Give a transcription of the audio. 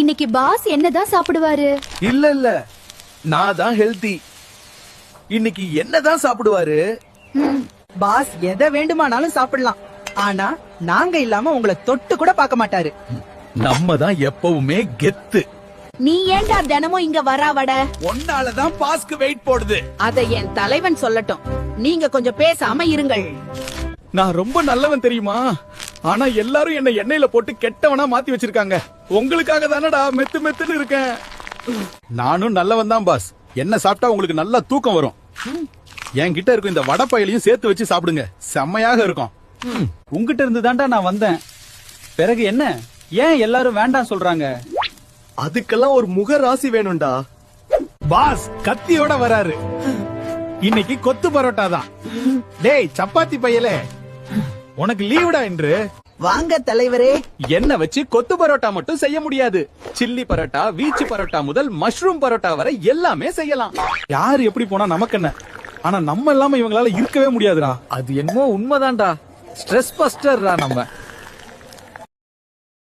இன்னைக்கு பாஸ் என்னதான் சாப்பிடுவாரு? இல்ல நான் தான் ஹெல்தி. இன்னைக்கு என்னதான் சாப்பிடுவாரு? பாஸ் எதை வேண்டுமானாலும் சாப்பிடலாம், ஆனா நாங்க இல்லாம உங்களை தொட்டு கூட பார்க்க மாட்டாரு. நம்ம தான் எப்பவுமே கெத்து. நீ ஏன்டா தினமும் இங்க வராவட? ஒன்னாலதான் பாஸ்க்கு வெயிட் போடுது. அத என் தலைவன் சொல்லட்டும். நீங்க கொஞ்சம் பேசாம இருங்கள். நான் ரொம்ப நல்லவன் தெரியுமா? ஆனா எல்லாரும் என்ன எண்ணெயில போட்டு கெட்டவனா மாத்தி வச்சிருக்காங்க. உங்களுக்காக தானடா மெத்து மெத்துன்னு இருக்கேன். நானும் நல்லவன் தான் பாஸ். என்ன சாப்பிட்டா உங்களுக்கு நல்லா தூக்கம் வரும். என்கிட்ட இருக்கும் இந்த வடப்பயிலையும் சேர்த்து வச்சு சாப்பிடுங்க, செம்மையாக இருக்கும். உங்ககிட்ட இருந்து தான்டா நான் வந்தேன். பிறகு என்ன, ஏன் எல்லாரும் வேண்டாம் சொல்றாங்க? அதுக்கெல்லாம் ஒரு முக ராசி வேணும்டா. பாஸ் கத்தியோட வராரு. இன்னைக்கு கொத்து பரோட்டா தான். டேய் சப்பாத்தி பையலே, உனக்கு லீவுடா என்று. வாங்க தலைவரே. என்ன வச்சு கொத்து பரோட்டா மட்டும் செய்ய முடியாது. சில்லி பரோட்டா, வீச்சு பரோட்டா முதல் மஷ்ரூம் பரோட்டா வரை எல்லாமே செய்யலாம். யாரு எப்படி போனா நமக்கு என்ன, ஆனா நம்ம இல்லாம இவங்களால இருக்கவே முடியாதுடா. அது என்னமோ உண்மைதான்டா. ஸ்ட்ரெஸ் பஸ்டர்டா நம்ம.